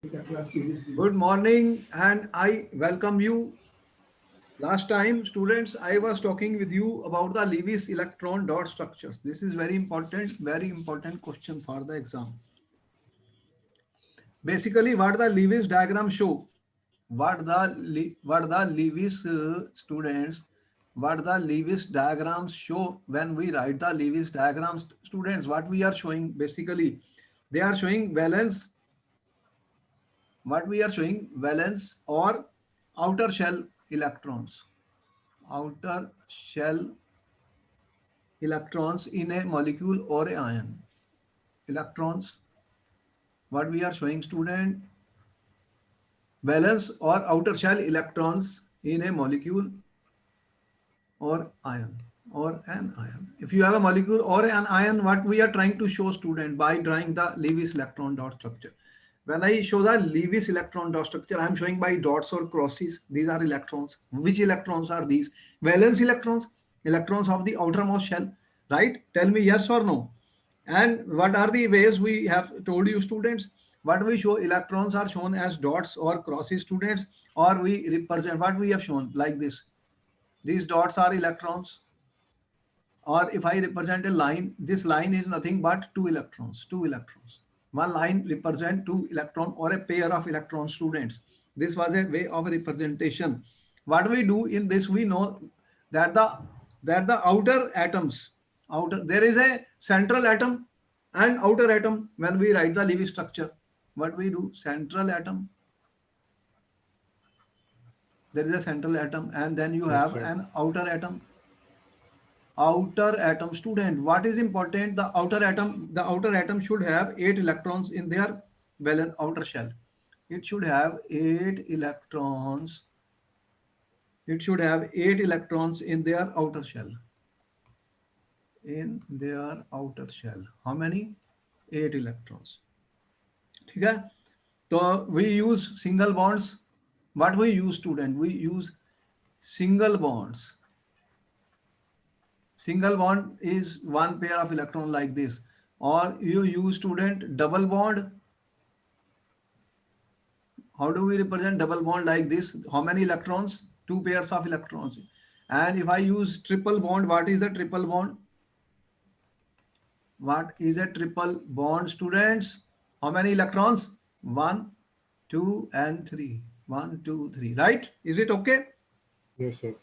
Good morning, and I welcome you. Last time, students, I was talking with you about the Lewis electron dot structures. This is very important question for the exam. Basically, what the Lewis diagram show, what the Lewis students, what the Lewis diagrams show when we write the Lewis diagrams, students, what we are showing basically, they are showing valence, what we are showing valence or outer shell electrons, outer shell electrons in a molecule or a ion. Electrons, what we are showing student, valence or outer shell electrons in a molecule or ion or an ion. If you have a molecule or an ion, what we are trying to show student by drawing the Lewis electron dot structure. When I show the Lewis electron dot structure, I am showing by dots or crosses. These are electrons. Which electrons are these? Valence electrons, electrons of the outermost shell, right? Tell me yes or no. And what are the ways we have told you students? What we show electrons are shown as dots or crosses students, or we represent what we have shown like this. These dots are electrons, or if I represent a line, this line is nothing but two electrons, two electrons. One line represent two electron or a pair of electron students. This was a way of representation. What we do in this, we know that the outer atoms, outer, there is a central atom and outer atom when we write the Lewis structure. What we do, central atom, there is a central atom, and then you Yes, have sir. an outer atom. Outer atom student, what is important, the outer atom should have 8 electrons in their valence outer shell. It should have 8 electrons, it should have 8 electrons in their outer shell, in their outer shell. How many? 8 electrons. ठीक है. So we use single bonds. What we use student, we use single bonds. Single bond is one pair of electron like this, or you use student double bond. How do we represent double bond like this? How many electrons? Two pairs of electrons. And if I use triple bond, what is a triple bond? What is a triple bond students? How many electrons? One, two, and three. One, two, three, right? Is it okay? Yes, sir.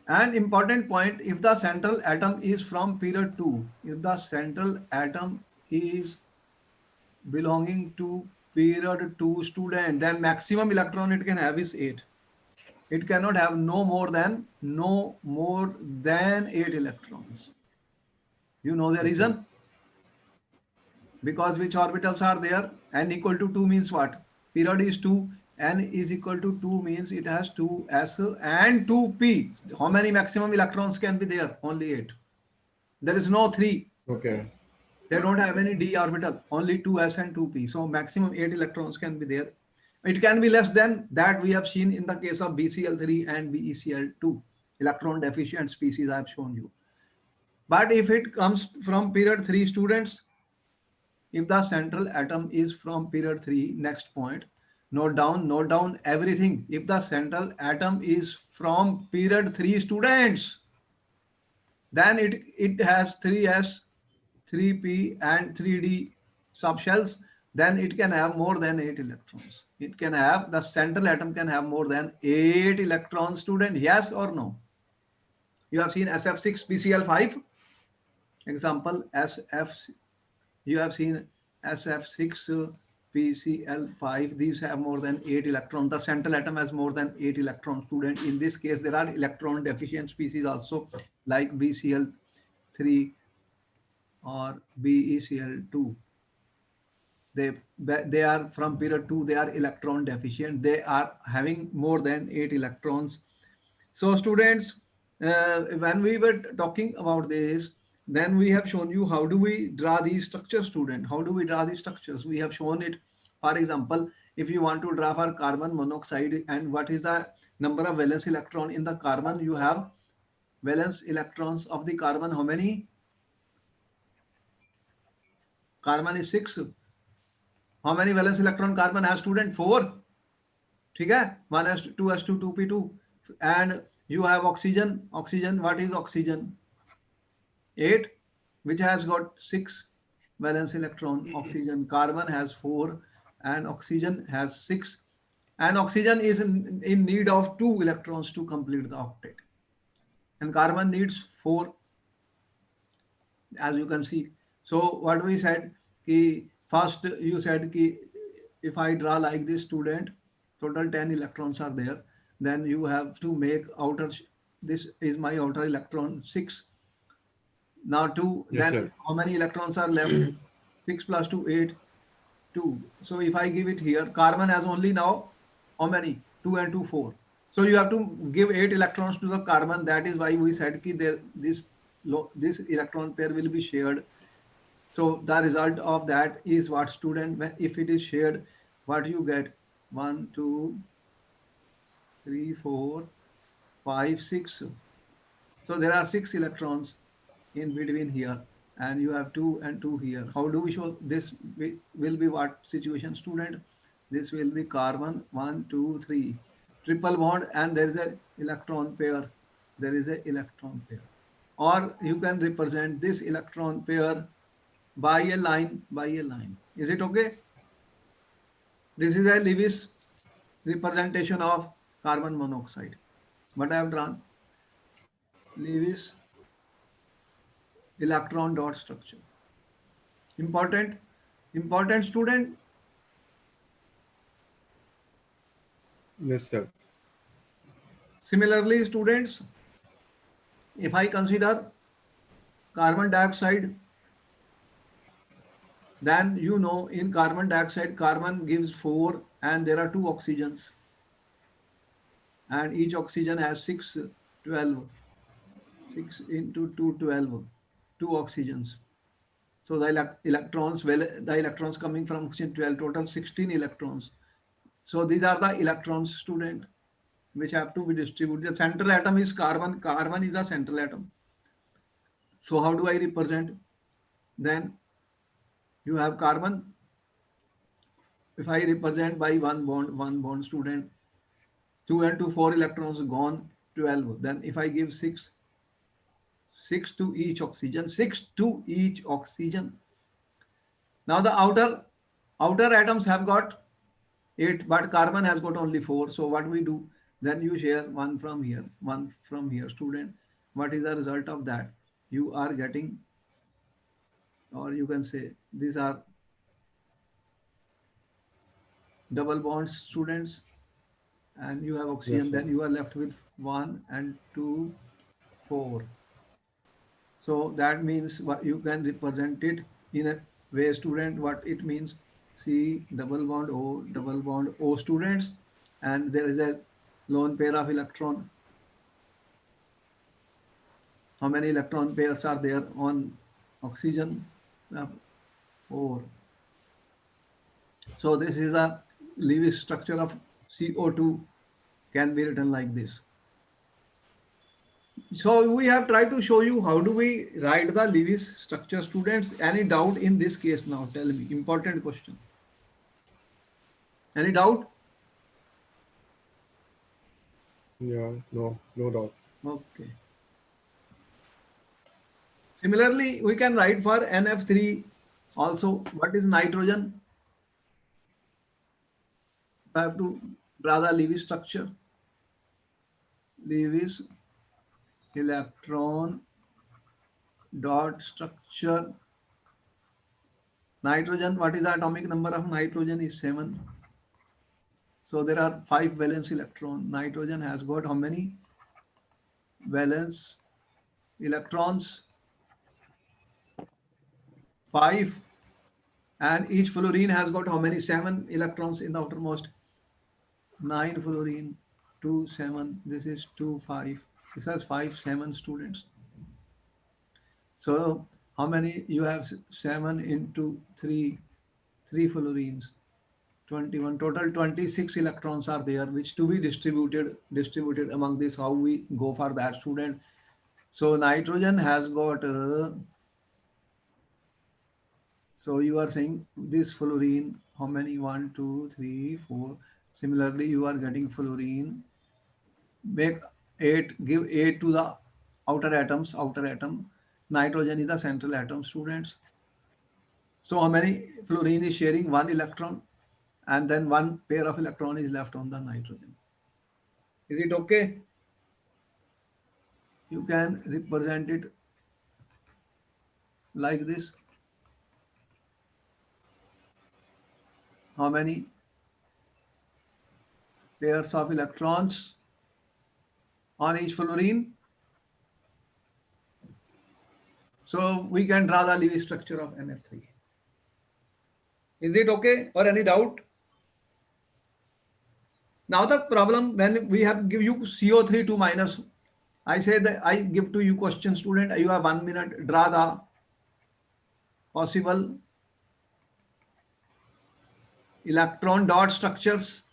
An important point, if the central atom is from period 2, if the central atom is belonging to period 2 student, then maximum electron it can have is 8. It cannot have no more than 8 electrons. You know the Okay. reason? Because which orbitals are there? N equal to 2 means what? Period is 2. N is equal to 2 means it has 2s and 2p. How many maximum electrons can be there? Only 8. There is no 3. Okay. They don't have any d orbital, only 2s and 2p. So maximum 8 electrons can be there. It can be less than that we have seen in the case of BCl3 and BeCl2, electron deficient species I have shown you. But if it comes from period 3 students, if the central atom is from period 3, next point, note down everything. If the central atom is from period 3 students, then it has 3s, 3p and 3d subshells. Then it can have more than 8 electrons. It can have, the central atom can have more than 8 electrons student. Yes or no? You have seen SF6 BCl5 example. SF, you have seen SF6 PCl5. These have more than 8 electrons. The central atom has more than 8 electrons student. In this case there are electron deficient species also, like BCl3 or BeCl2. They are from period 2, they are electron deficient, they are having more than 8 electrons. So students, when we were talking about this, then we have shown you how do we draw these structures student, how do we draw these structures. We have shown it. For example, if you want to draw for carbon monoxide, and what is the number of valence electron in the carbon, you have valence electrons of the carbon, how many? Carbon is 6. How many valence electron carbon has student? 4. ठीक है, 1s2 2p2. And you have oxygen, what is oxygen? 8, which has got 6 valence electron. Oxygen, carbon has 4 and oxygen has 6, and oxygen is in need of 2 electrons to complete the octet, and carbon needs 4, as you can see. So what we said, ki first you said ki if I draw like this student, total 10 electrons are there, then you have to make outer, this is my outer electron 6. Now 2, Yes, then sir. how many electrons are left? 6 plus 2, 8, 2. So if I give it here, carbon has only now how many? 2 and 2, 4. So you have to give 8 electrons to the carbon. That is why we said ki there, this electron pair will be shared. So the result of that is what student, if it is shared, what you get? 1, 2, 3, 4, 5, 6. So there are 6 electrons in between here, and you have 2 and 2 here. How do we show this? Will be what situation, student? This will be carbon 1, 2, 3, triple bond, and there is a electron pair. There is a electron pair. Or you can represent this electron pair by a line, by a line. Is it okay? This is a Lewis representation of carbon monoxide. What I have drawn? Lewis electron dot structure. Important, important student. Yes, sir. Similarly, students, if I consider carbon dioxide, then you know in carbon dioxide, carbon gives 4 and there are 2 oxygens, and each oxygen has 6, 12. 6 into 2, 12. 2 oxygens. So the electrons, well, the electrons coming from oxygen 12, total 16 electrons. So these are the electrons, student, which have to be distributed. The central atom is carbon. Carbon is a central atom. So how do I represent? Then you have carbon. If I represent by one bond, student, 2 and 2, 4 electrons gone, 12. Then if I give 6, 6 to each oxygen, 6 to each oxygen. Now the outer atoms have got 8, but carbon has got only 4. So what we do? Then you share one from here, one from here, student. What is the result of that? You are getting, or you can say, these are double bonds, students, and you have Yes, oxygen. sir. Then you are left with 1 and 2, 4. So that means what you can represent it in a way, student, what it means. C double bond O, students, and there is a lone pair of electron. How many electron pairs are there on oxygen? 4. So this is a Lewis structure of CO2, can be written like this. So we have tried to show you how do we write the Lewis structure, students. Any doubt in this case now? Tell me. Important question. Any doubt? Yeah, no, no doubt. Okay. Similarly, we can write for NF3 also. What is nitrogen? I have to draw the Lewis structure. Lewis electron dot structure. Nitrogen, what is the atomic number of nitrogen? Is 7. So there are 5 valence electron. Nitrogen has got how many valence electrons? 5. And each fluorine has got how many? 7 electrons in the outermost. 9 fluorine, 2, 7. This is 2, 5. This has 5, 7 students. So how many? You have 7 into 3, 3 fluorines. 21, total 26 electrons are there, which to be distributed among this. How we go for that, student? So nitrogen has got so you are saying this fluorine how many? 1, 2, 3, 4. Similarly, you are getting fluorine. Make 8, give 8 to the outer atom. Nitrogen is the central atom, students. So how many? Fluorine is sharing 1 electron, and then 1 pair of electron is left on the nitrogen. Is it okay? You can represent it like this. How many pairs of electrons on each fluorine? So we can draw the Lewis structure of NF3. Is it okay or any doubt? Now the problem, when we have give you CO3 2 minus, I say that I give to you question, student, you have 1 minute, draw the possible electron dot structures.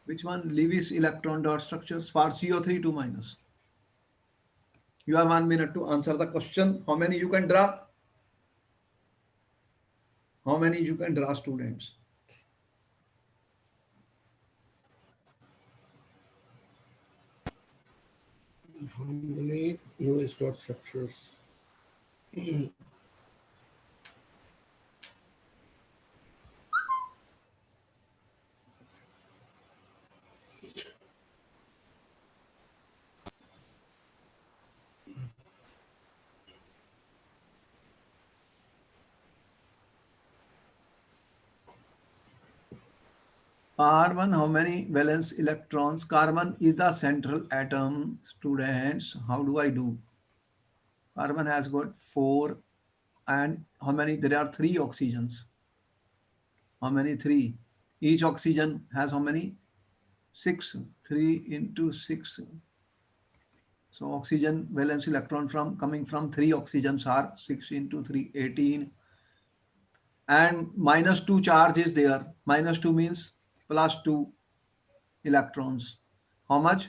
Which one? Lewis electron dot structures for CO3 2 minus. You have 1 minute to answer the question. How many you can draw? How many you can draw, students? How many Lewis dot structures? Carbon, how many valence electrons? Carbon is the central atom, students. How do I do? Carbon has got 4, and how many? There are 3 oxygens. How many? 3. Each oxygen has how many? 6. 3 into 6. So oxygen valence electron from coming from 3 oxygens are 6 into 3, 18. And minus 2 charge is there. Minus 2 means plus 2 electrons. How much?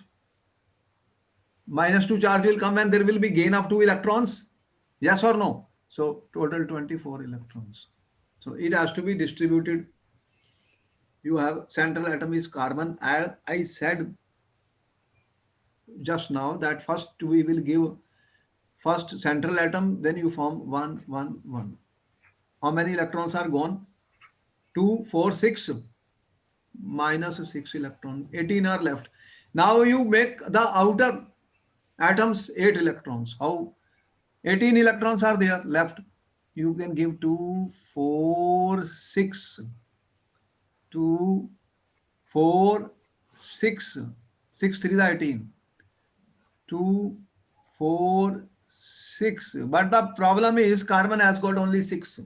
Minus 2 charge will come and there will be gain of 2 electrons. Yes or no? So total 24 electrons. So it has to be distributed. You have central atom is carbon. I said just now that first we will give first central atom, then you form 1, 1, 1. How many electrons are gone? 2, 4, 6. Minus 6 electron. 18 are left. Now you make the outer atoms 8 electrons. How? 18 electrons are there left. You can give 2, 4, 6. 2, 4, 6. 6, 3 is 18. 2, 4, 6. But the problem is carbon has got only 6.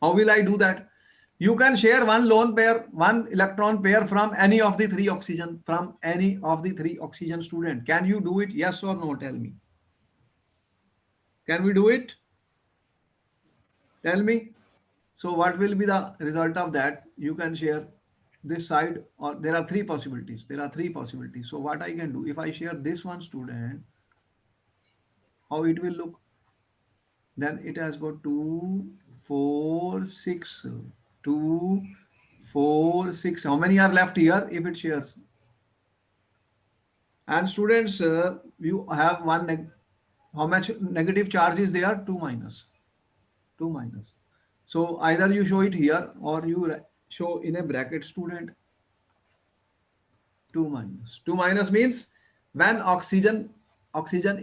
How will I do that? You can share one lone pair, one electron pair from any of the 3 oxygen, from any of the 3 oxygen, student. Can you do it? Yes or no? Tell me. Can we do it? Tell me. So what will be the result of that? You can share this side, or there are 3 possibilities. There are 3 possibilities. So what I can do, if I share this one, student, how it will look? Then it has got 2, 4, 6. 2, 4, 6. How many are left here if it shares? And students, you have one, how much negative charge is there? 2 minus. 2 minus. So either you show it here or you show in a bracket, student. 2 minus. 2 minus means when oxygen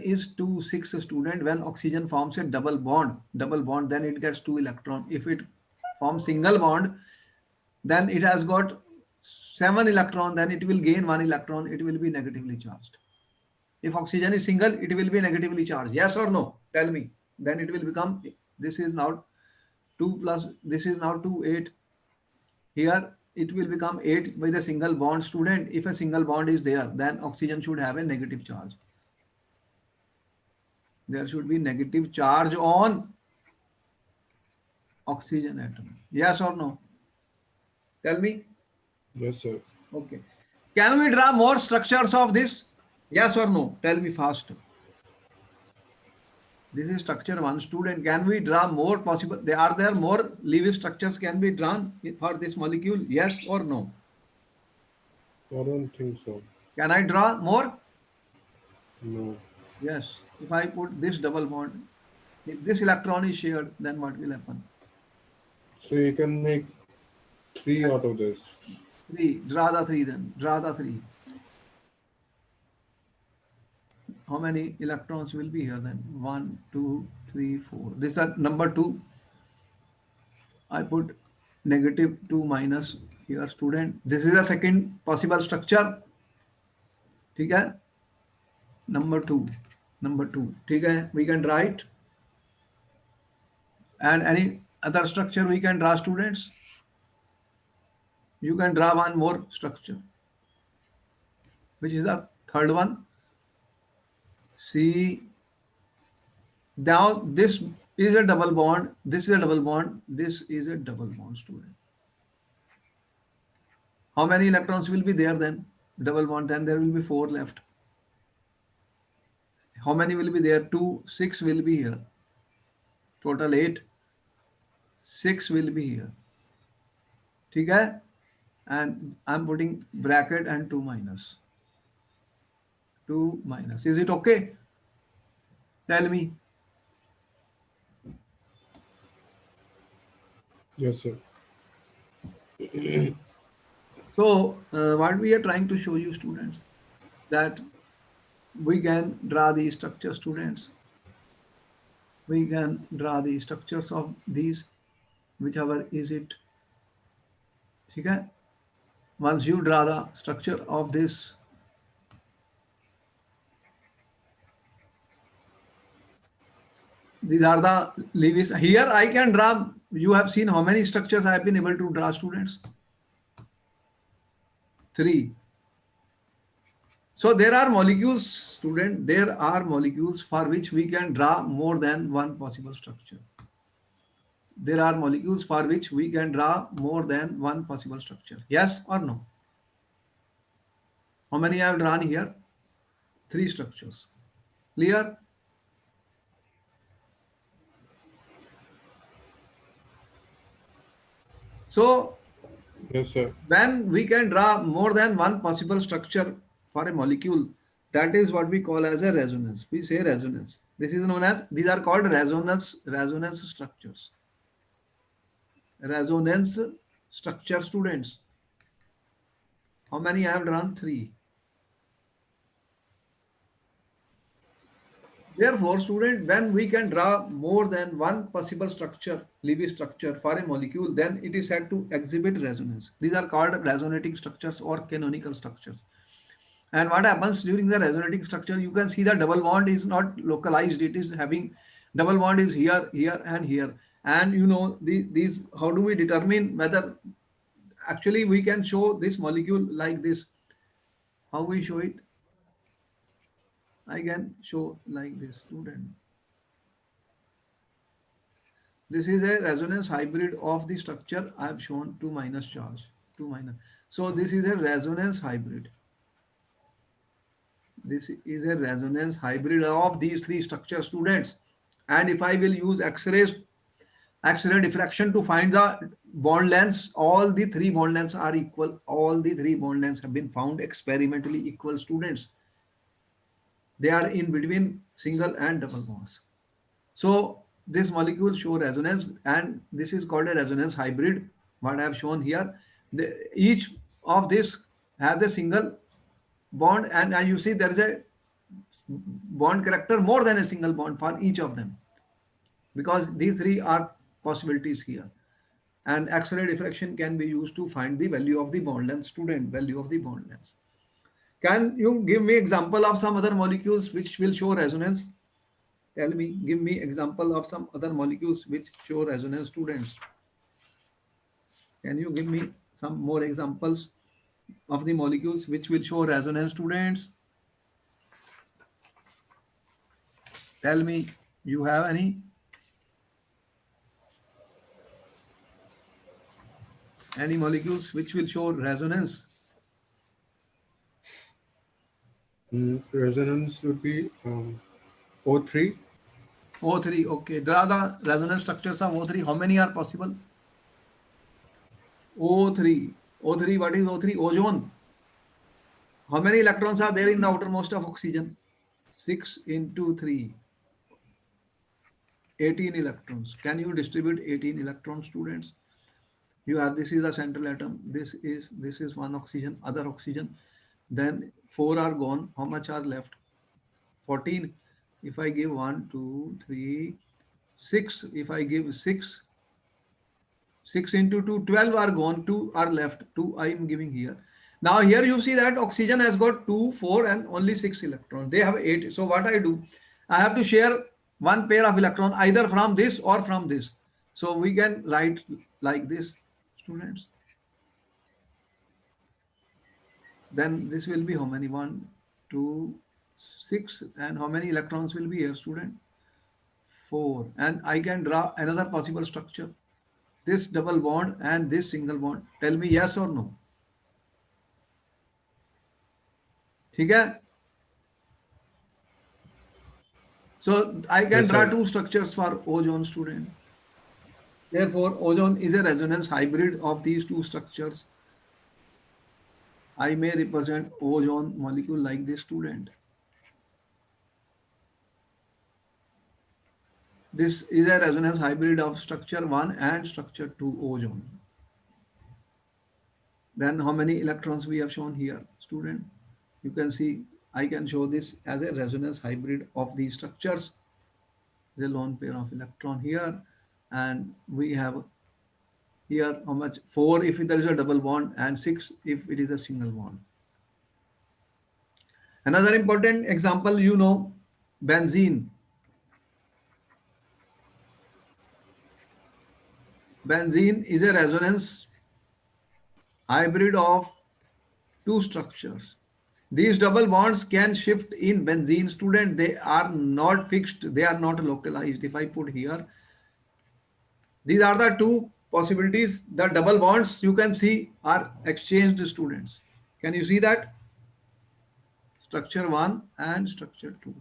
is 2, 6, student, when oxygen forms a double bond, then it gets 2 electron. If it forms single bond, then it has got 7 electron, then it will gain 1 electron, it will be negatively charged. If oxygen is single, it will be negatively charged. Yes or no? Tell me. Then it will become, this is now 2 plus, this is now 2, 8. Here it will become 8 by the single bond, student. If a single bond is there, then oxygen should have a negative charge. There should be negative charge on oxygen atom. Yes or no? Tell me. Yes, sir. Okay. Can we draw more structures of this? Yes or no? Tell me fast. This is structure 1. Student, can we draw more possible? Are there more Lewis structures can be drawn for this molecule? Yes or no? I don't think so. Can I draw more? No. Yes. If I put this double bond, if this electron is shared, then what will happen? So you can make 3 out of this. 3. Draw the 3 then. Draw the 3. How many electrons will be here then? 1, 2, 3, 4. This is number 2. I put negative 2 minus here, student. This is the second possible structure. ठीक है? Number 2. Number 2. ठीक है? We can write. And any other structure we can draw, students? You can draw one more structure. Which is the third one? See, now this is a double bond, this is a double bond, this is a double bond, student. How many electrons will be there then? Double bond, then there will be 4 left. How many will be there? 2, 6 will be here. Total 8. 6 will be here. ठीक है? And I'm putting bracket and 2 minus. 2 minus. Is it okay? Tell me. Yes, sir. So what we are trying to show you, students, that we can draw the structure, students. We can draw the structures of these, whichever is it. Okay? Once you draw the structure of this, these are the Lewis. Here I can draw. You have seen how many structures I have been able to draw, students? 3. So there are molecules, student, there are molecules for which we can draw more than one possible structure. There are molecules for which we can draw more than one possible structure. Yes or no? How many I have drawn here? 3 structures. Clear? So Yes, sir. when we can draw more than one possible structure for a molecule, that is what we call as a resonance. We say resonance. This is known as, these are called resonance structures. Resonance structure, students. How many I have drawn? 3. Therefore, student, when we can draw more than one possible structure, Lewis structure for a molecule, then it is said to exhibit resonance. These are called resonating structures or canonical structures. And what happens during the resonating structure, you can see the double bond is not localized. It is having double bond is here, here, and here. And you know, these, how do we determine whether actually we can show this molecule like this? How we show it? I can show like this, student. This is a resonance hybrid of the structure I have shown 2 minus charge, 2 minus. So this is a resonance hybrid. This is a resonance hybrid of these 3 structures, students. And if I will use X-ray diffraction to find the bond lengths, all the 3 bond lengths are equal. All the 3 bond lengths have been found experimentally equal, students. They are in between single and double bonds. So this molecule show resonance, and this is called a resonance hybrid. What I have shown here, each of this has a single bond, and as you see, there is a bond character more than a single bond for each of them, because these 3 are possibilities here. And X-ray diffraction can be used to find the value of the bond length, student, value of the bond length. Can you give me example of some other molecules which will show resonance? Tell me, give me example of some other molecules which show resonance, students. Can you give me some more examples of the molecules which will show resonance, students? Tell me, you have any? Any molecules which will show resonance? Resonance would be O3. O3. Okay. Draw the resonance structures of O3. How many are possible? O3. O3. What is O3? Ozone. How many electrons are there in the outermost of oxygen? 6 into 3. 18 electrons. Can you distribute 18 electrons, students? You have, this is the central atom. This is one oxygen, other oxygen. Then 4 are gone. How much are left? 14. If I give 1, 2, 3, 6. If I give 6, 6 into 2, 12 are gone, 2 are left, 2 I am giving here. Now here you see that oxygen has got 2, 4 and only 6 electrons. They have 8. So what I do, I have to share one pair of electron either from this or from this. So we can write like this, students. Then this will be how many? 1, 2, 6. And how many electrons will be here, student? 4. And I can draw another possible structure. This double bond and this single bond. Tell me yes or no. ठीक है? So I can Yes, draw sir. two structures for ozone, student. Therefore, ozone is a resonance hybrid of these two structures. I may represent ozone molecule like this, student. This is a resonance hybrid of structure 1 and structure 2 ozone. Then how many electrons we have shown here, student? You can see I can show this as a resonance hybrid of these structures. The lone pair of electron here, and we have here how much? 4 if there is a double bond and 6 if it is a single bond. Another important example, you know, benzene. Benzene is a resonance hybrid of two structures. These double bonds can shift in benzene, student. They are not fixed. They are not localized. If I put here, these are the two possibilities. The double bonds you can see are exchanged, students. Can you see that? Structure 1 and structure 2.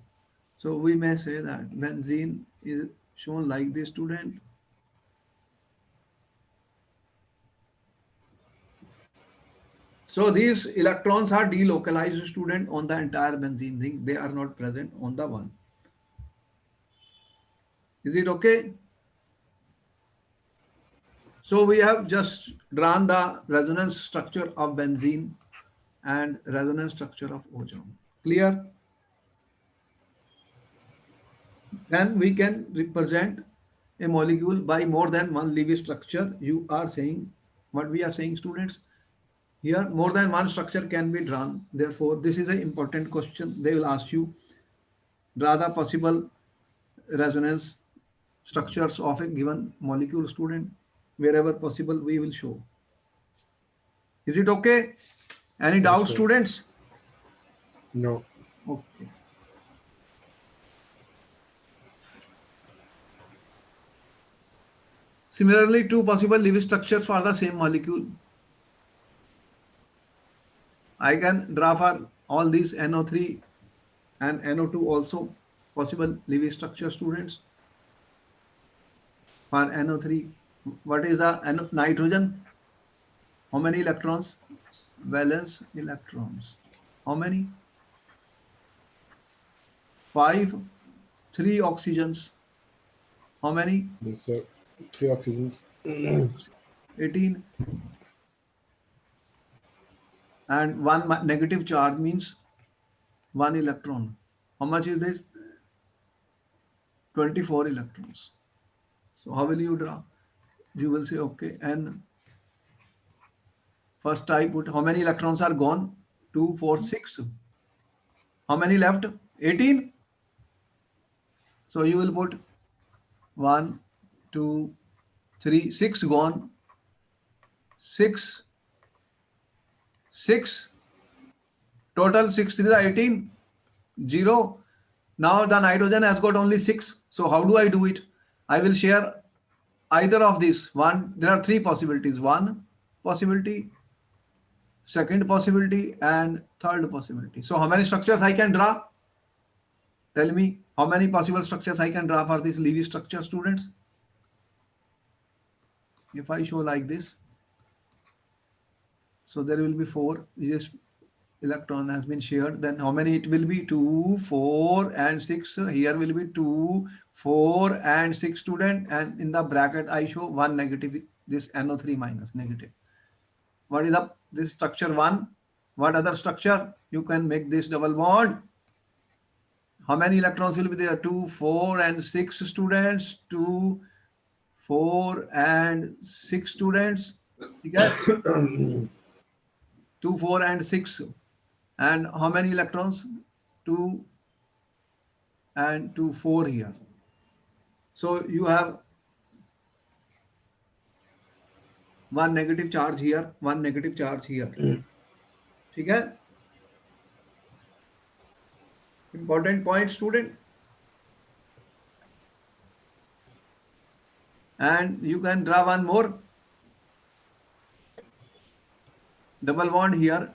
So we may say that benzene is shown like this, student. So these electrons are delocalized, student, on the entire benzene ring. They are not present on the one. Is it okay? So we have just drawn the resonance structure of benzene and resonance structure of ozone. Clear? Then we can represent a molecule by more than one Lewis structure. You are saying, what we are saying, students? Here more than one structure can be drawn. Therefore, this is an important question. They will ask you, draw the possible resonance structures of a given molecule, student. Wherever possible, we will show. Is it okay? Any Yes, doubts, sir. students? No. Okay. Similarly, two possible Lewis structures for the same molecule. I can draw for all these NO3 and NO2 also possible Lewis structure, students. For NO3, what is the nitrogen? How many electrons? Valence electrons. How many? 5. 3 oxygens. How many? Yes, sir. 3 oxygens. 18. And one negative charge means 1 electron. How much is this? 24 electrons. So how will you draw? You will say, okay, and first I put how many electrons are gone? 2, 4, 6. How many left? 18. So you will put 1, 2, 3, 6 gone. 6, 6. Total 6 is 18. 0. Now the nitrogen has got only 6. So how do I do it? I will share either of these. One, there are 3 possibilities. One possibility, second possibility, and third possibility. So how many structures I can draw? Tell me. How many possible structures I can draw for this Lewis structure, students? If I show like this, so there will be 4. This electron has been shared. Then how many it will be? 2, 4, and 6. Here will be 2, 4, and 6, student. And in the bracket, I show 1 negative. This NO3 minus negative. What is the this structure 1? What other structure? You can make this double bond. How many electrons will be there? 2, 4, and 6, students. 2, 4, and 6, students. Okay? 2, 4, and 6. And how many electrons? 2 and 2, 4 here. So you have 1 negative charge here, 1 negative charge here. Okay? Important point, student. And you can draw one more. Double bond here,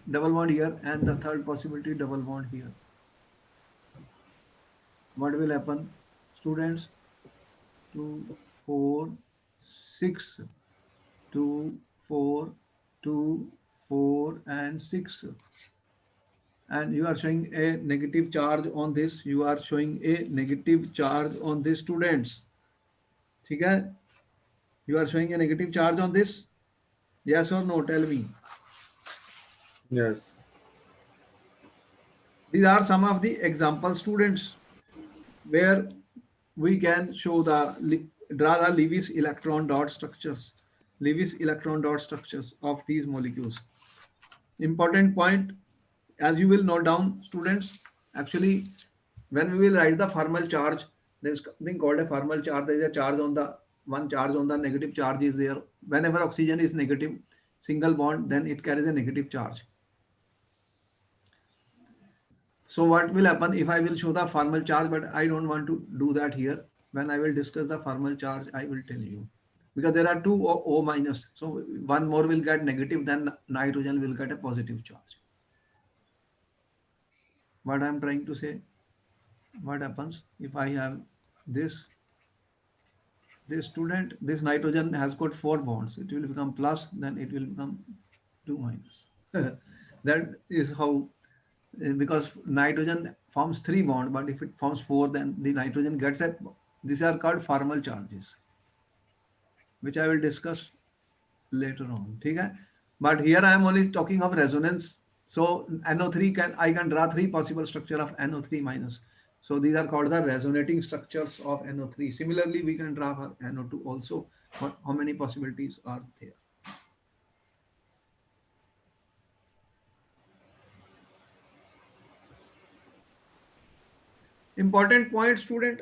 and the third possibility, double bond here. What will happen, students? 2, 4, 6, 2, 4, 2, 4, and 6. And you are showing a negative charge on this. You are showing a negative charge on this, students. Okay? You are showing a negative charge on this. Yes or no? Tell me. Yes. These are some of the example, students, where we can show draw the Lewis electron dot structures. Lewis electron dot structures of these molecules. Important point, as you will note down, students, actually, when we will write the formal charge, there is something called a formal charge. There is a charge on the one charge on the negative charge is there. Whenever oxygen is negative, single bond, then it carries a negative charge. So what will happen if I will show the formal charge, but I don't want to do that here. When I will discuss the formal charge, I will tell you. Because there are 2 O minus. So one more will get negative, then nitrogen will get a positive charge. What I am trying to say, what happens if I have this student, this nitrogen has got 4 bonds. It will become plus, then it will become 2 minus. That is how, because nitrogen forms 3 bonds, but if it forms 4, then the nitrogen gets a, these are called formal charges, which I will discuss later on. Okay? But here I am only talking of resonance. So NO3 I can draw 3 possible structure of NO3 minus. So these are called the resonating structures of NO3. Similarly, we can draw for NO2 also. But how many possibilities are there? Important point, student.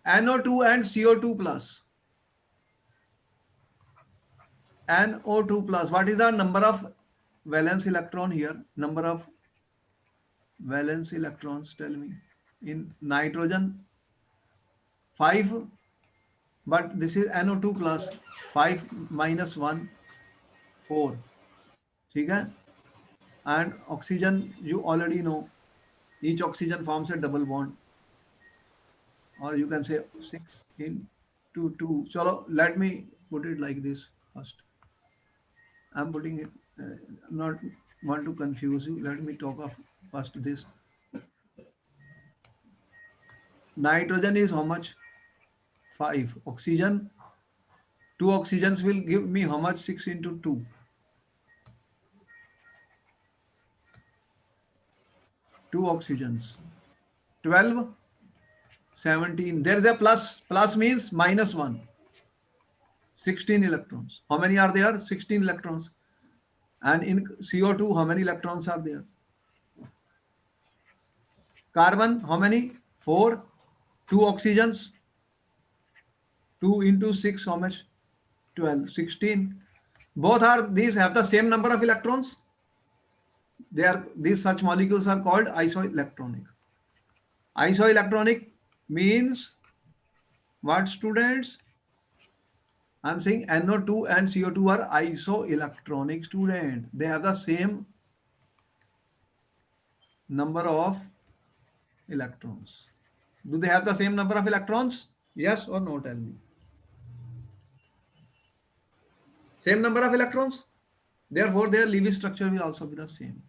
NO2 and CO2 plus. NO2 plus. What is the number of valence electron here? Number of valence electrons, tell me. In nitrogen, 5. But this is NO2 plus. 5 minus 1, 4. Okay? And oxygen, you already know. Each oxygen forms a double bond. Or you can say 6 into 2. So let me put it like this first. I'm putting it, not want to confuse you. Let me talk of first this. Nitrogen is how much? 5. Oxygen, 2 oxygens will give me how much? 6 into 2. 2 oxygens. 12, 17. There is a plus. Plus means minus 1. 16 electrons. How many are there? 16 electrons. And in CO2, how many electrons are there? Carbon, how many? 4. 2 oxygens. 2 into 6, how much? 12. 16. Both are, these have the same number of electrons. These such molecules are called isoelectronic. Isoelectronic means what, students? I'm saying NO2 and CO2 are isoelectronic, student. They have the same number of electrons. Do they have the same number of electrons? Yes or no? Tell me. Same number of electrons. Therefore, their Lewis structure will also be the same.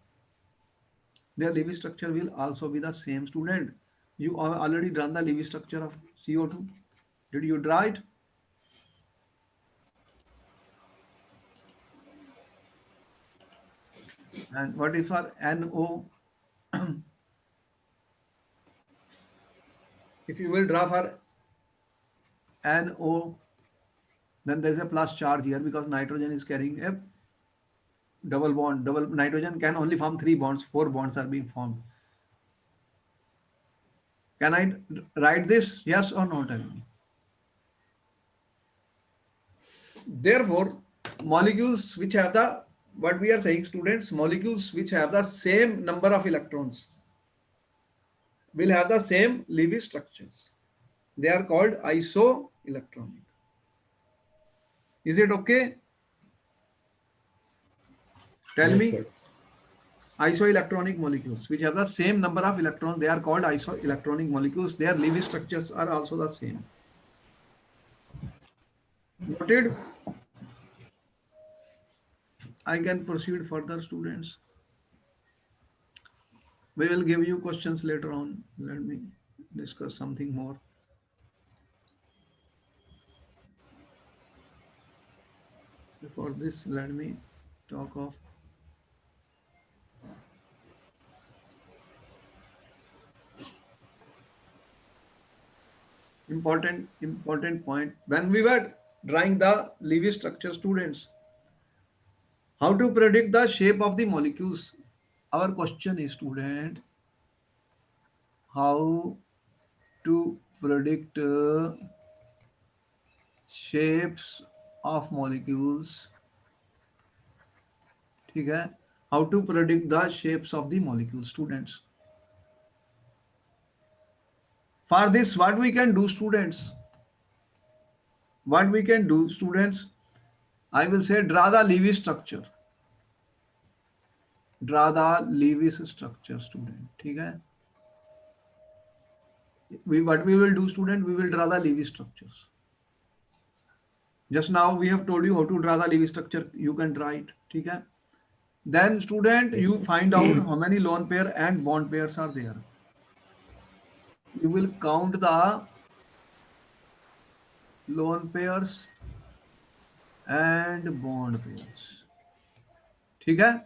Their Lewis structure will also be the same. Student, you have already done the Lewis structure of CO2. Did you draw it? And what is for NO? If you will draw for NO, then there is a plus charge here because nitrogen is carrying a double bond. Double nitrogen can only form 3 bonds. 4 bonds are being formed. Can I write this? Yes or no? Tell me. Therefore, molecules which have the, what we are saying, students, molecules which have the same number of electrons will have the same Lewis structures. They are called isoelectronic. Is it okay? Tell Yes, me. sir. Isoelectronic molecules which have the same number of electrons, they are called isoelectronic molecules. Their Lewis structures are also the same. Noted? I can proceed further, students. We will give you questions later on. Let me discuss something more. Before this, let me talk of important point. When we were drawing the Lewis structure, students, how to predict the shape of the molecules? Our question is, student, how to predict shapes of molecules? ठीक है? How to predict the shapes of the molecules, students? For this, what we can do, students? What we can do, students? I will say draw the Lewis structure. Draw the Lewis structure, student. ठीक है? What we will do, student? We will draw the Lewis structures. Just now we have told you how to draw the Lewis structure. You can draw it. ठीक है? Then, student, you find out how many lone pair and bond pairs are there. You will count the lone pairs and bond pairs. ठीक है?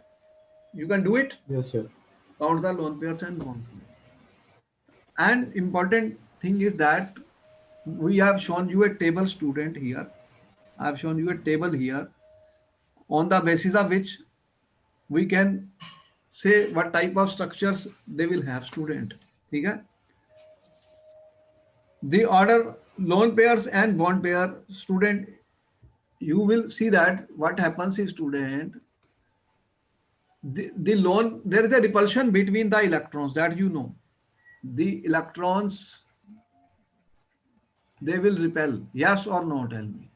You can do it. Yes, sir. Count the lone pairs and bond pairs. And important thing is that we have shown you a table, student, here. I have shown you a table here on the basis of which we can say what type of structures they will have, student. ठीक है? The order lone pairs and bond pair, student, you will see that what happens is, student, the lone, there is a repulsion between the electrons, that you know. The electrons, they will repel. Yes or no? Tell me.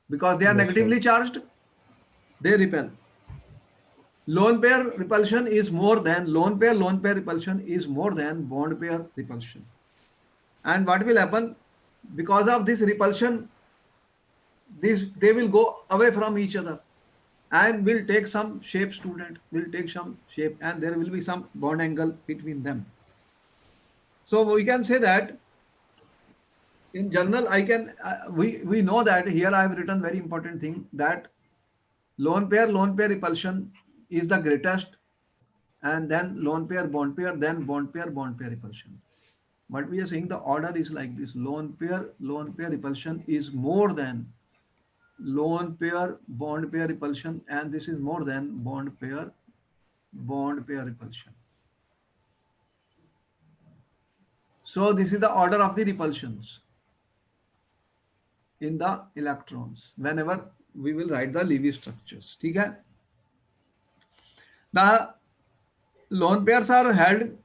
Because they are Yes, negatively sir. charged, they repel. Lone pair repulsion is more than lone pair repulsion is more than bond pair repulsion. And what will happen? Because of this repulsion, they will go away from each other and will take some shape, student, will take some shape, and there will be some bond angle between them. So we can say that in general, I can, we know that here I have written very important thing, that lone pair repulsion is the greatest, and then lone pair, then bond pair repulsion. But we are saying the order is like this: lone pair repulsion is more than lone pair bond pair repulsion, and this is more than bond pair repulsion. So this is the order of the repulsions in the electrons whenever we will write the Lewis structures. ठीक है? The lone pairs are held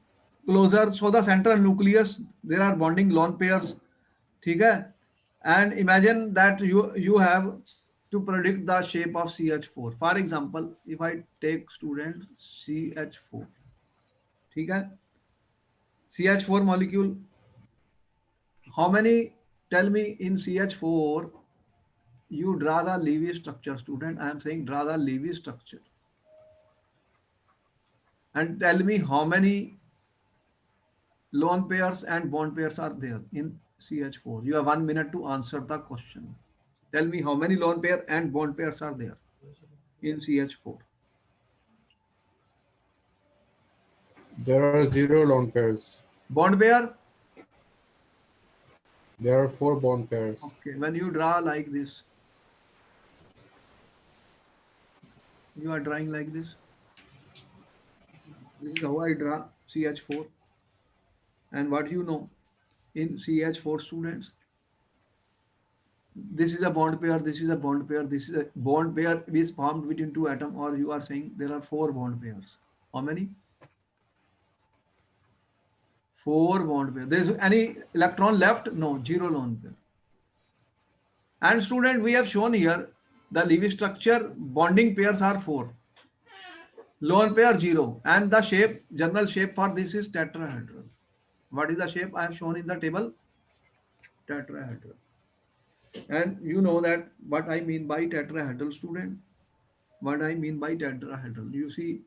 closer, so the central nucleus, there are bonding lone pairs. ठीक है? And imagine that you have to predict the shape of CH4. For example, if I take student CH4, ठीक है? CH4 molecule. How many? Tell me in CH4 you draw the Lewis structure, student. I am saying draw the Lewis structure. And tell me how many lone pairs and bond pairs are there in CH4. You have 1 minute to answer the question. Tell me how many lone pair and bond pairs are there in CH4. There are 0 lone pairs. Bond pair? There are 4 bond pairs. Okay, when you draw like this, you are drawing like this. This is how I draw CH4. And what you know in CH4 students, this is a bond pair, this is a bond pair, this is a bond pair is formed between two atoms, or you are saying there are 4 bond pairs. How many? 4 bond pair. There is any electron left? No, 0 lone pair. And student, we have shown here the Lewis structure, bonding pairs are 4. Lone pair 0. And the shape, general shape for this is tetrahedral. What is the shape I have shown in the table? Tetrahedral. And you know that what I mean by tetrahedral, student. What I mean by tetrahedral. You see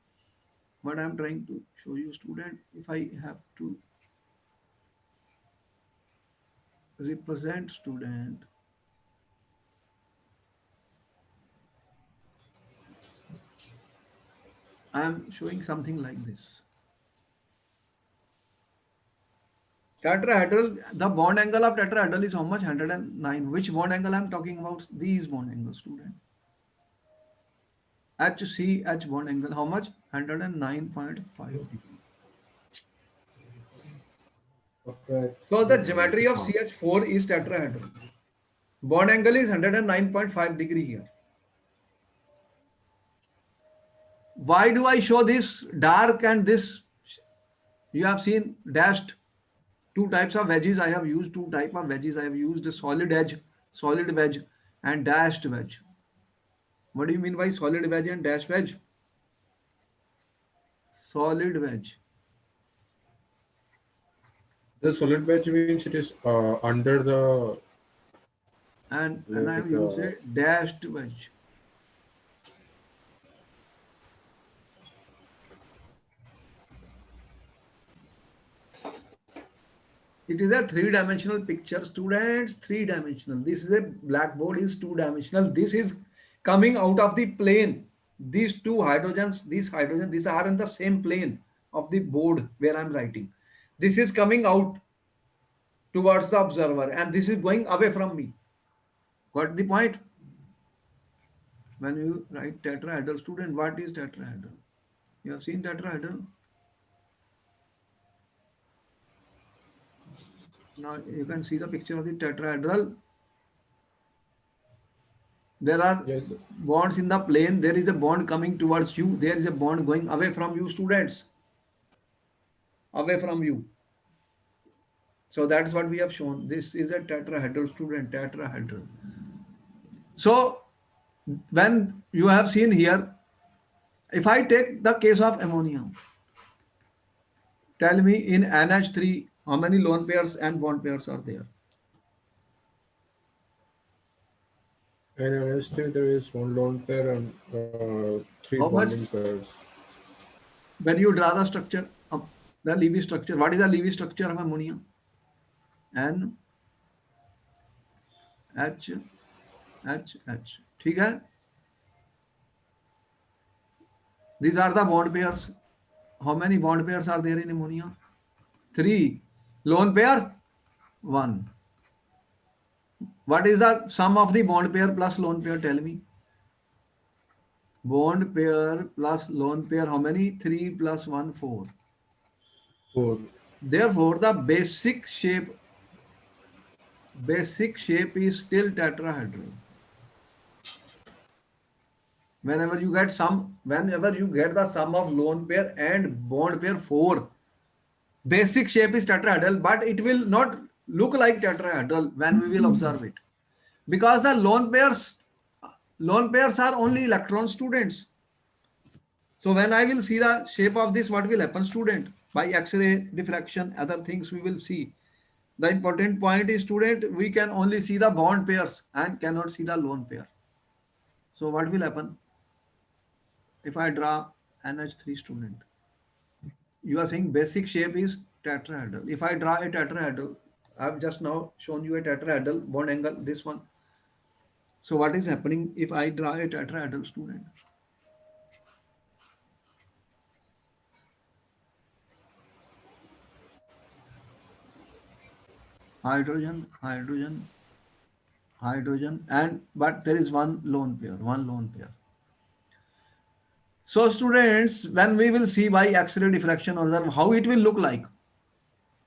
what I am trying to show you, student. If I have to represent, student, I am showing something like this. Tetrahedral, the bond angle of tetrahedral is how much? 109. Which bond angle I am talking about? These bond angles, student. HCH bond angle, how much? 109.5 degree. Okay. So the geometry of CH4 is tetrahedral. Bond angle is 109.5 degree here. Why do I show this dark and this? You have seen dashed. 2 types of wedges I have used. 2 types of wedges I have used: a solid edge, solid wedge, and dashed wedge. What do you mean by solid wedge and dashed wedge? Solid wedge. The solid wedge means it is under the. And I have used a dashed wedge. It is a 3-dimensional picture, students. 3-dimensional. This is a blackboard is 2-dimensional. This is coming out of the plane. These 2 hydrogens, these are in the same plane of the board where I'm writing. This is coming out towards the observer, and this is going away from me. Got the point? When you write tetrahedral, student, what is tetrahedral? You have seen tetrahedral? Now you can see the picture of the tetrahedral. There are Yes. bonds in the plane. There is a bond coming towards you. There is a bond going away from you, students. Away from you. So that's what we have shown. This is a tetrahedral, student, tetrahedral. So when you have seen here, if I take the case of ammonia, tell me in NH3, how many lone pairs and bond pairs are there? And honestly, there is 1 lone pair and 3 How much? bonding pairs. When you draw the structure of the Lewis structure, what is the Lewis structure of ammonia? N H H H. ठीक है? These are the bond pairs. How many bond pairs are there in ammonia? 3. Lone pair? 1. What is the sum of the bond pair plus lone pair? Tell me. Bond pair plus lone pair, how many? 3 plus 1, 4. 4. Therefore, the basic shape is still tetrahedral. Whenever you get the sum of lone pair and bond pair 4, basic shape is tetrahedral, but it will not look like tetrahedral when we will observe it, because the lone pairs are only electron, students. So when I will see the shape of this, what will happen, student? By X-ray diffraction, other things we will see. The important point is, student, we can only see the bond pairs and cannot see the lone pair. So what will happen if I draw NH3 student? You are saying basic shape is tetrahedral. If I draw a tetrahedral, I've just now shown you a tetrahedral bond angle, this one. So what is happening if I draw a tetrahedral student? Hydrogen, hydrogen, hydrogen, and but there is one lone pair, one lone pair. So students, when we will see by X-ray diffraction observe how it will look like.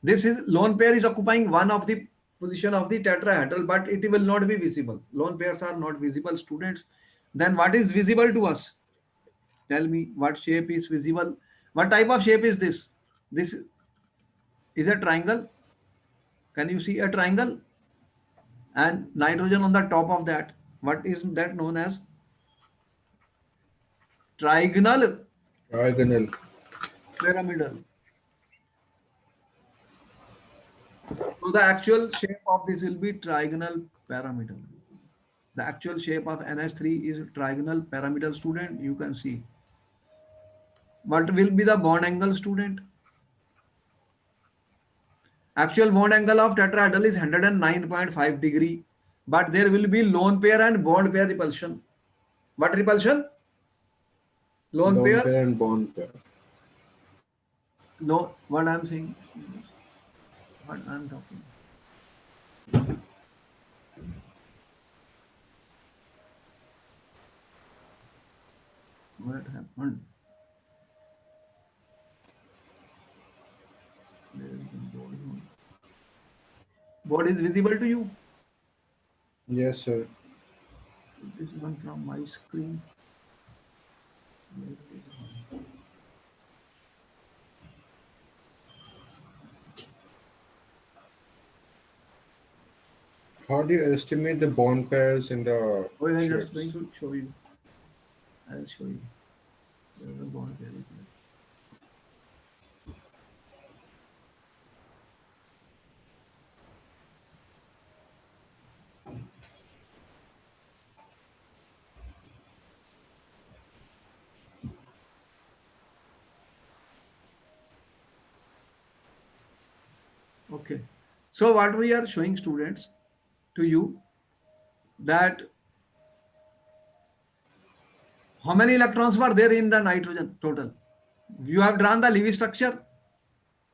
This is lone pair is occupying one of the position of the tetrahedral, but it will not be visible. Lone pairs are not visible, students. Then what is visible to us? Tell me what shape is visible. What type of shape is this? This is a triangle. Can you see a triangle? And nitrogen on the top of that. What is that known as? Trigonal Diagonal. pyramidal. So the actual shape of this will be trigonal pyramidal. The actual shape of NH3 is trigonal pyramidal, student. You can see. What will be the bond angle, student? Actual bond angle of tetrahedral is 109.5 degree, but there will be lone pair and bond pair repulsion. What repulsion? Lone Lone pair? pair and bond pair. No, what I'm saying, what I'm talking. What happened? There is the board. Board is visible to you? Yes, sir. This one from my screen. How do you estimate the bond pairs in the Oh, I'm just going shapes? to show you. I'll show you. There is a bond pair. Okay. So what we are showing, students, to you, that how many electrons were there in the nitrogen total? You have drawn the Lewis structure.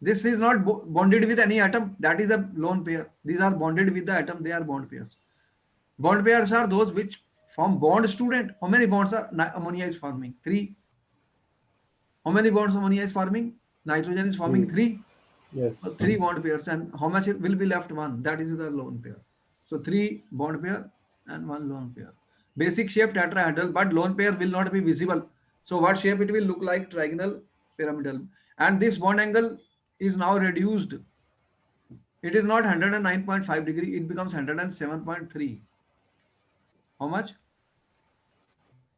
This is not bonded with any atom. That is a lone pair. These are bonded with the atom. They are bond pairs. Bond pairs are those which form bond, student. How many bonds are ammonia is forming? 3. How many bonds ammonia is forming? Nitrogen is forming Three. 3. So Yes. 3 bond pairs, and how much it will be left? 1. That is the lone pair. So 3 bond pair and 1 lone pair. Basic shape tetrahedral, but lone pair will not be visible. So what shape it will look like? Trigonal pyramidal. And this bond angle is now reduced. It is not 109.5 degree. It becomes 107.3. How much?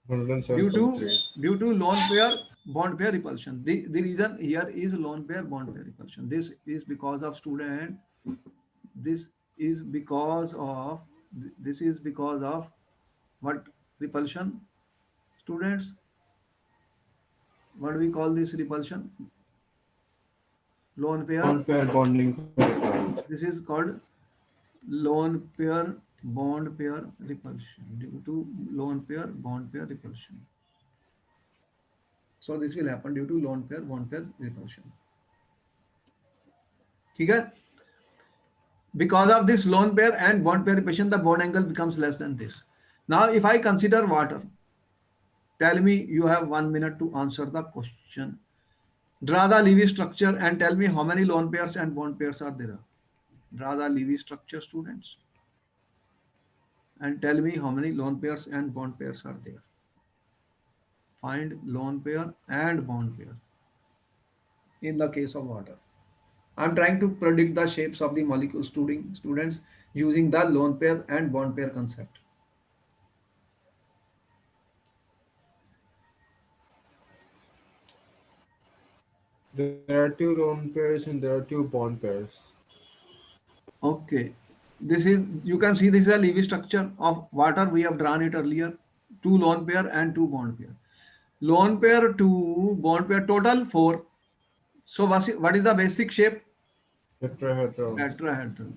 Due to 107.3. lone pair bond pair repulsion. The reason here is lone pair bond pair repulsion. This is because of, student, this is because of what repulsion, students? What do we call this repulsion? Lone pair. Bond pair bonding pair. This is called lone pair bond pair repulsion, due to lone pair bond pair repulsion. So this will happen due to lone pair bond pair repulsion. Okay? Because of this lone pair and bond pair repulsion, the bond angle becomes less than this. Now, if I consider water, tell me, you have 1 minute to answer the question. Draw the Lewis structure and tell me how many lone pairs and bond pairs are there. Draw the Lewis structure, students, and tell me how many lone pairs and bond pairs are there. Find lone pair and bond pair in the case of water. I'm trying to predict the shapes of the molecules, students, using the lone pair and bond pair concept. There are two lone pairs and there are two bond pairs. Okay. This is, you can see this is a Lewis structure of water. We have drawn it earlier. Two lone pair and two bond pair. Lone pair, two, bond pair, total four. So what is the basic shape? Tetrahedrons. Tetrahedral.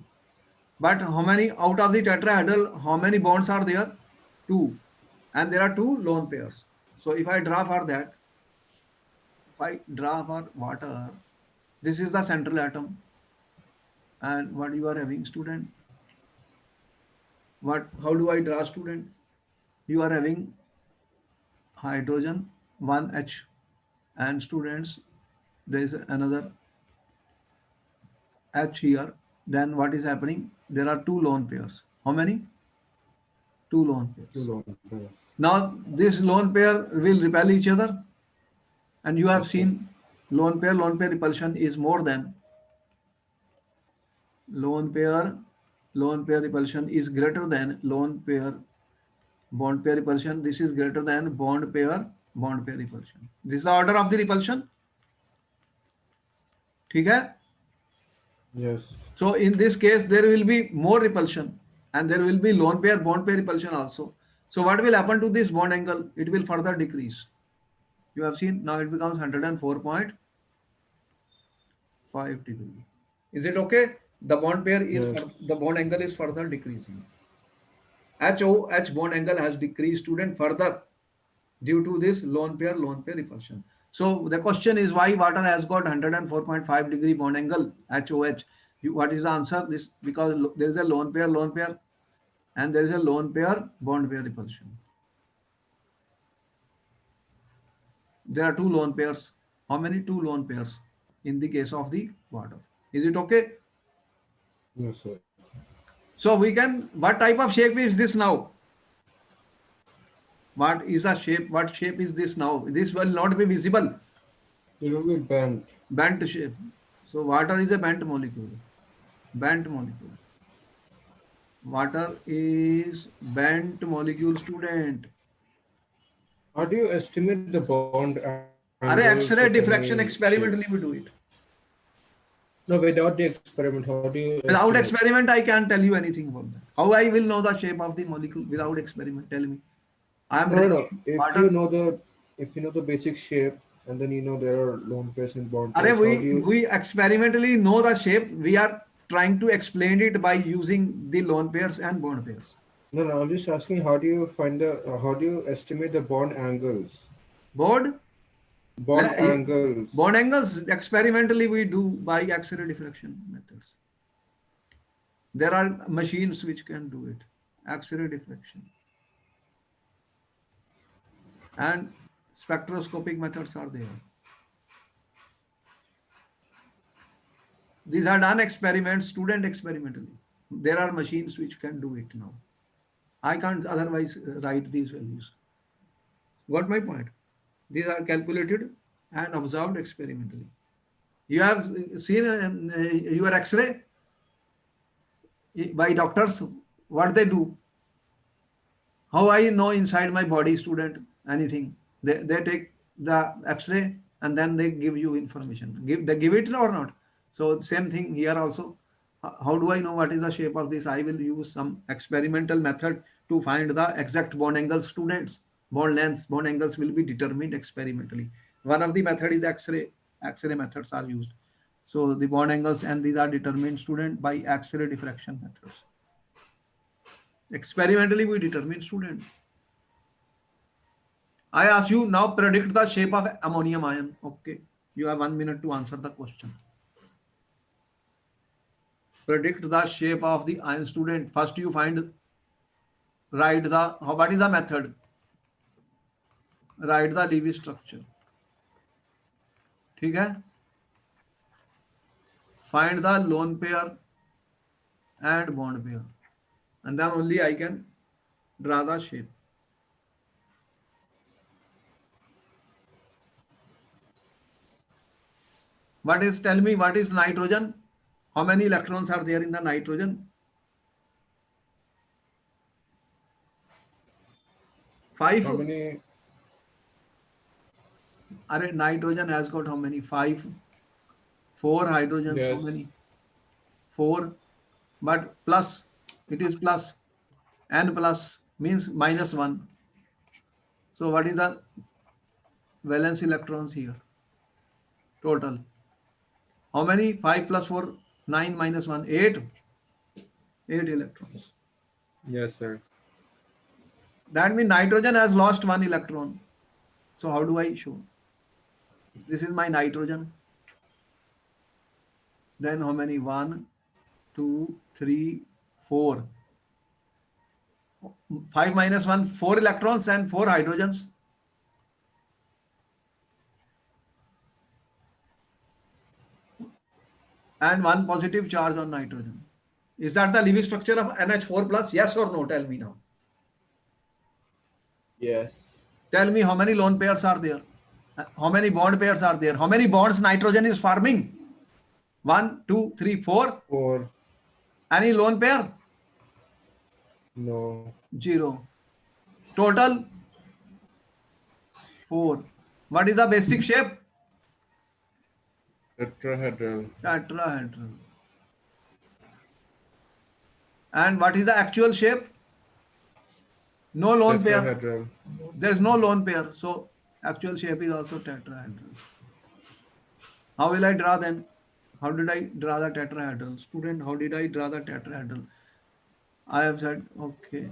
But how many out of the tetrahedral, how many bonds are there? Two. And there are two lone pairs. So if I draw for that, if I draw for water, this is the central atom. And what you are having, student? What? How do I draw, student? You are having hydrogen 1H, and students, there is another H here. Then what is happening? There are two lone pairs. How many? Two lone Two pairs. lone pairs. Now this lone pair will repel each other, and you have Yes, sir. seen lone pair repulsion is more than lone pair repulsion is greater than lone pair bond pair repulsion. This is greater than bond pair repulsion. This is the order of the repulsion. ठीक है? Yes. So in this case, there will be more repulsion and there will be lone pair bond pair repulsion also. So what will happen to this bond angle? It will further decrease. You have seen now it becomes 104.5 degree. Is it okay? The bond pair is Yes. the bond angle is further decreasing. H bond angle has decreased, student, further due to this lone pair repulsion. So the question is why water has got 104.5 degree bond angle HOH. What is the answer? This because there is a lone pair and there is a lone pair bond pair repulsion. There are two lone pairs. How many? Two lone pairs in the case of the water. Is it okay? Yes, sir. So we can, what type of shape is this now? What is the shape? What shape is this now? This will not be visible. It will be bent. Bent shape. So water is a bent molecule. Bent molecule. Water is bent molecule, student. How do you estimate the bond Are angles X-ray of diffraction any experimentally shape? we do it. No, without the experiment, how do you Without estimate? experiment, I can't tell you anything about that. How I will know the shape of the molecule without experiment? Tell me. I am No. drinking If water. you know the basic shape, and then you know there are lone pairs and bond Are pairs, how do you? we experimentally know the shape. We are trying to explain it by using the lone pairs and bond pairs. No. I'm just asking, how do you find how do you estimate the bond angles? Bond? Bond angles. Bond angles experimentally we do by X-ray diffraction methods. There are machines which can do it. X-ray diffraction. And spectroscopic methods are there. These are done experiments, student experimentally. There are machines which can do it now. I can't otherwise write these values. Got my point? These are calculated and observed experimentally. You have seen your X-ray by doctors, what they do. How I know inside my body, student, anything. They take the X-ray and then they give you information. They give it or not. So same thing here also. How do I know what is the shape of this? I will use some experimental method to find the exact bond angles, students. Bond lengths, bond angles will be determined experimentally. One of the method is X-ray. X-ray methods are used. So the bond angles and these are determined, student, by X-ray diffraction methods. Experimentally we determine, student. I ask you now predict the shape of ammonium ion. Okay. You have 1 minute to answer the question. Predict the shape of the ion, student. First you write the, what is the method? Write the Lewis structure. ठीक है? Find the lone pair and bond pair. And then only I can draw the shape. Tell me what is nitrogen? How many electrons are there in the nitrogen? 5. How many? Nitrogen has got how many? 5. Four hydrogens, how Yes. many? Four, but plus, it is plus. N plus means minus one. So what is the valence electrons here? Total. How many? 5 plus 4, 9 minus 1, 8. 8 electrons. Yes, sir. That means nitrogen has lost one electron. So how do I show? This is my nitrogen. Then how many? 1, 2, 3, 4. 5 minus 1, 4 electrons and 4 hydrogens. And one positive charge on nitrogen. Is that the Lewis structure of NH4 plus? Yes or no? Tell me now. Yes. Tell me how many lone pairs are there? How many bond pairs are there? How many bonds nitrogen is forming? 1, 2, 3, 4. 4. Any lone pair? No. 0. Total 4. What is the basic shape? Tetrahedral. Tetrahedral. And what is the actual shape? No lone pair. Tetrahedral. There is no lone pair. So actual shape is also tetrahedral. How will I draw then? How did I draw the tetrahedral? Student, how did I draw the tetrahedral? I have said, okay.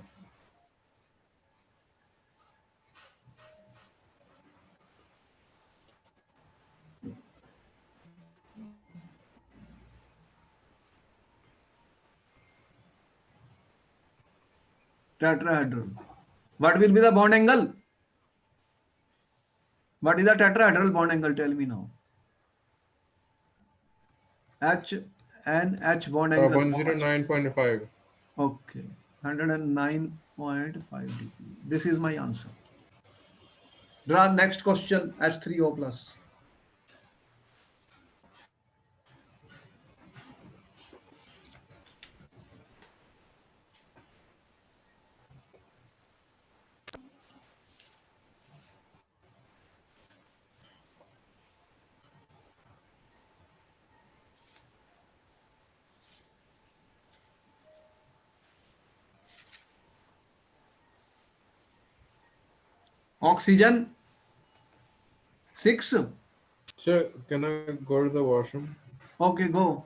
Tetrahedral. What will be the bond angle? What is the tetrahedral bond angle? Tell me now. H and H bond angle. How much? 109.5. Okay. 109.5 degree. This is my answer. Draw next question. H3O plus. Oxygen 6. Sir, can I go to the washroom? Okay, go.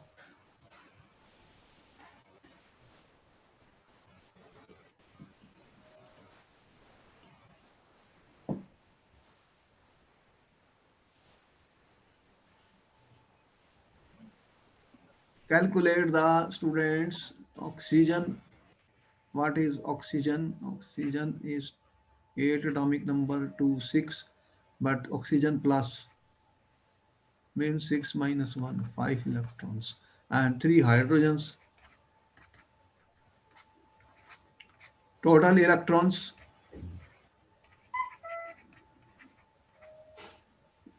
Calculate the students oxygen. What is oxygen? Oxygen is 8 atomic number to 6, but oxygen plus means 6 minus 1, 5 electrons and 3 hydrogens. Total electrons,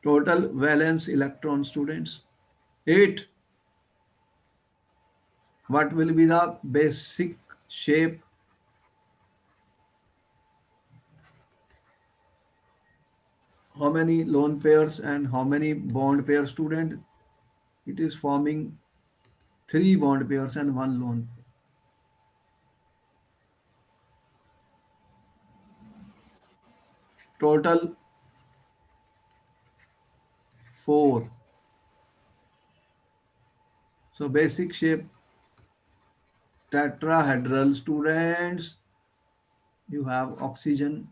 total valence electron students 8. What will be the basic shape? How many lone pairs and how many bond pair student? It is forming 3 bond pairs and 1 lone pair. Total 4. So basic shape tetrahedral students. You have oxygen.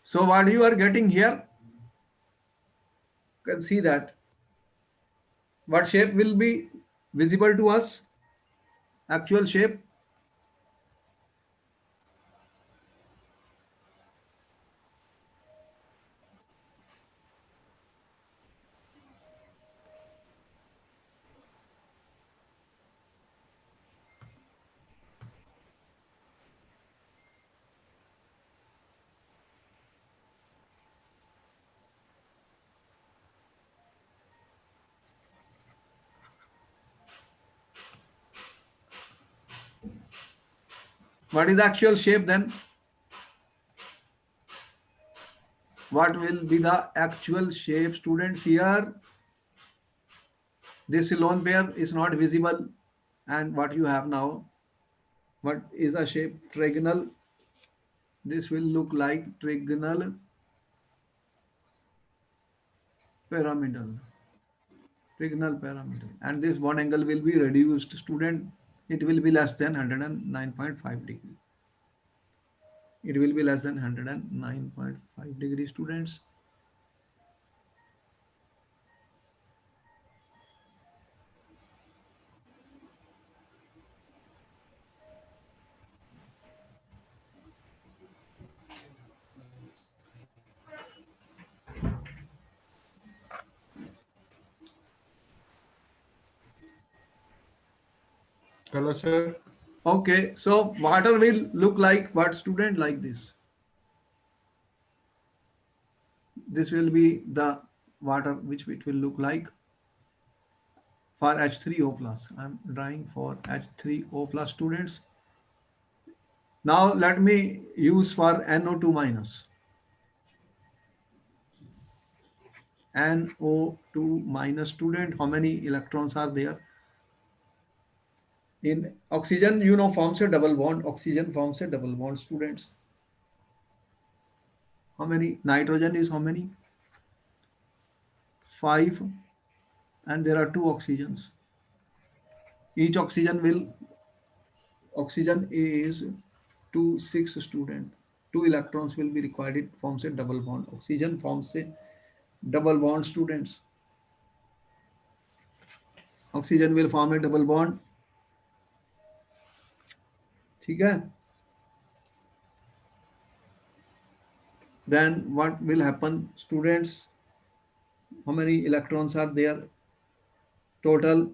So what you are getting here, you can see that what shape will be visible to us, actual shape. What is the actual shape then? What will be the actual shape, students? Here this lone pair is not visible, and what you have now, what is the shape? Trigonal. This will look like trigonal pyramidal. Trigonal pyramidal, and this bond angle will be reduced, student. It will be less than 109.5 degree. It will be less than 109.5 degree, students. Hello, sir. Okay, so water will look like what, student? Like this. This will be the water which it will look like for H3O plus. I'm drawing for H3O plus, students. Now let me use for NO2 minus. NO2 minus, student. How many electrons are there? In oxygen, you know, forms a double bond. Oxygen forms a double bond, students. How many? Nitrogen is how many? 5. And there are 2 oxygens. Each oxygen is 2 6 student. 2 electrons will be required. It forms a double bond. Oxygen forms a double bond, students. Oxygen will form a double bond. ठीक है? Then what will happen, students? How many electrons are there total?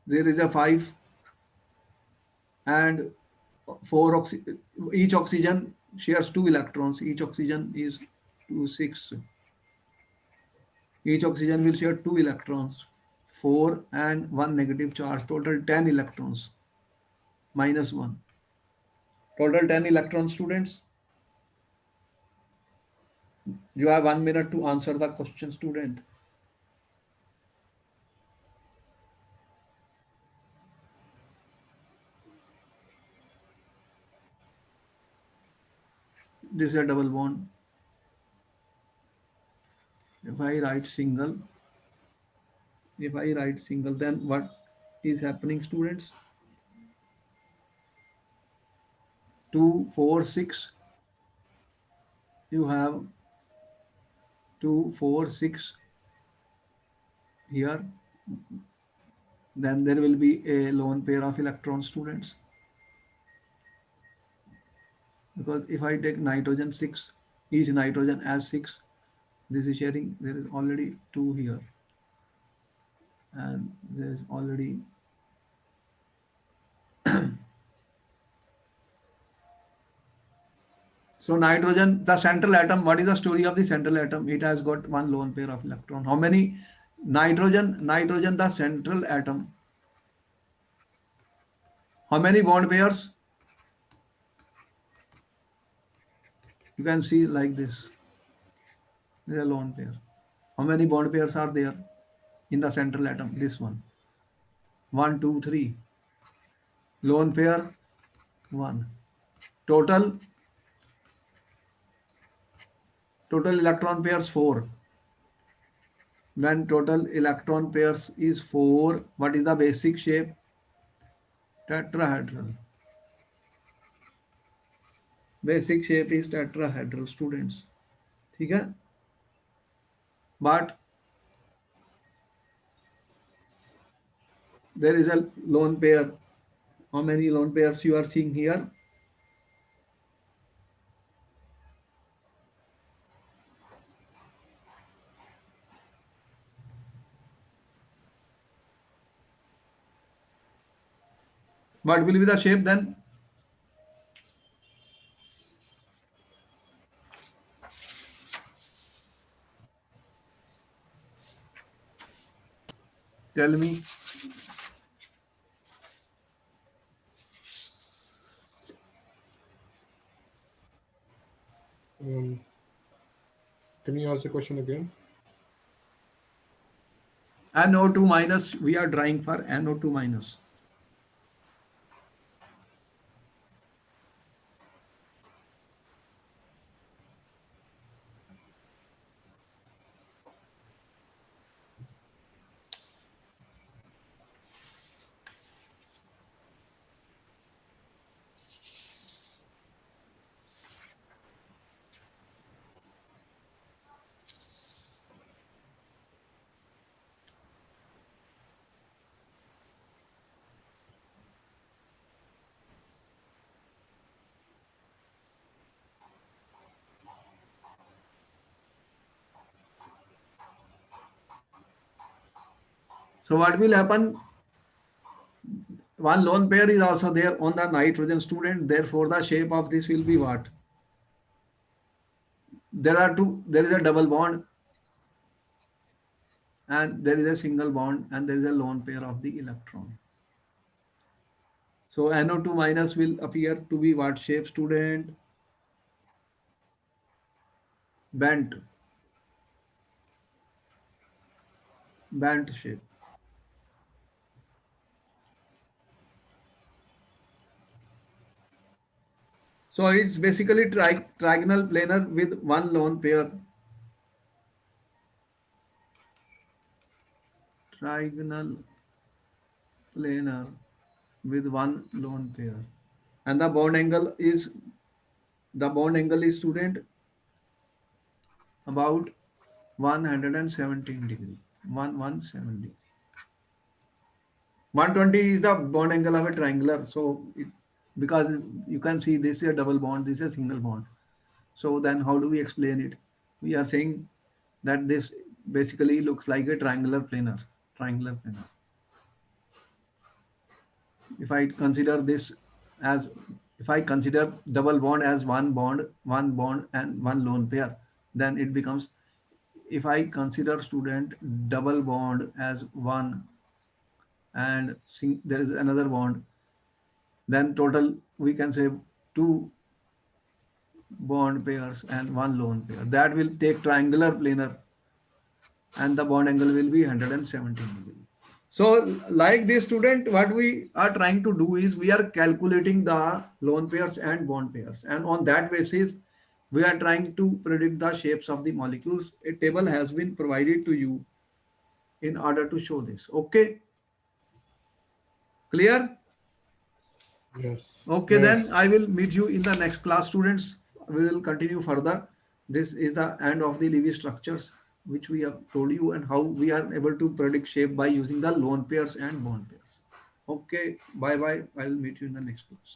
There is a 5 and 4 each oxygen shares 2 electrons. Each oxygen is 2 6. Each oxygen will share 2 electrons, 4 and 1 negative charge, total 10 electrons, minus 1. Total 10 electrons, students. You have 1 minute to answer the question, student. This is a double bond. If I write single, then what is happening, students? 2 4 6. You have 2 4 6 here. Then there will be a lone pair of electrons, students. Because if I take nitrogen 6, each nitrogen as 6, this is sharing, there is already 2 here, and there is already so nitrogen, the central atom, what is the story of the central atom? It has got 1 lone pair of electron. How many? Nitrogen, the central atom, how many bond pairs? You can see like this. This is a lone pair. How many bond pairs are there in the central atom? This one. 1 2 3. Lone pair 1. Total electron pairs 4. When total electron pairs is 4, what is the basic shape? Tetrahedral. Basic shape is tetrahedral students. ठीक है? But there is a lone pair. How many lone pairs you are seeing here? What will be the shape then? Tell me. Can you ask the question again? NO2 minus, we are drawing for NO2 minus. So what will happen? One lone pair is also there on the nitrogen student. Therefore, the shape of this will be what? There are two. There is a double bond, and there is a single bond, and there is a lone pair of the electron. So NO2 minus will appear to be what shape, student? Bent. Bent shape. So it's basically trigonal planar with one lone pair. Trigonal planar with one lone pair. And the bond angle is, student, about 117 degree. 117 degree. 120 is the bond angle of a triangular. So because you can see this is a double bond, this is a single bond. So then how do we explain it? We are saying that this basically looks like a triangular planar. Triangular planar. If I consider this as, if I consider double bond as one bond and one lone pair, then it becomes, if I consider, student, double bond as one and there is another bond, then total we can say two bond pairs and one lone pair. That will take triangular planar, and the bond angle will be 117 degree. So like this, student, what we are trying to do is we are calculating the lone pairs and bond pairs. And on that basis, we are trying to predict the shapes of the molecules. A table has been provided to you in order to show this. Okay. Clear? Yes. Okay, Yes. then I will meet you in the next class, students. We will continue further. This is the end of the Levy structures, which we have told you, and how we are able to predict shape by using the lone pairs and bond pairs. Okay, bye bye. I will meet you in the next class.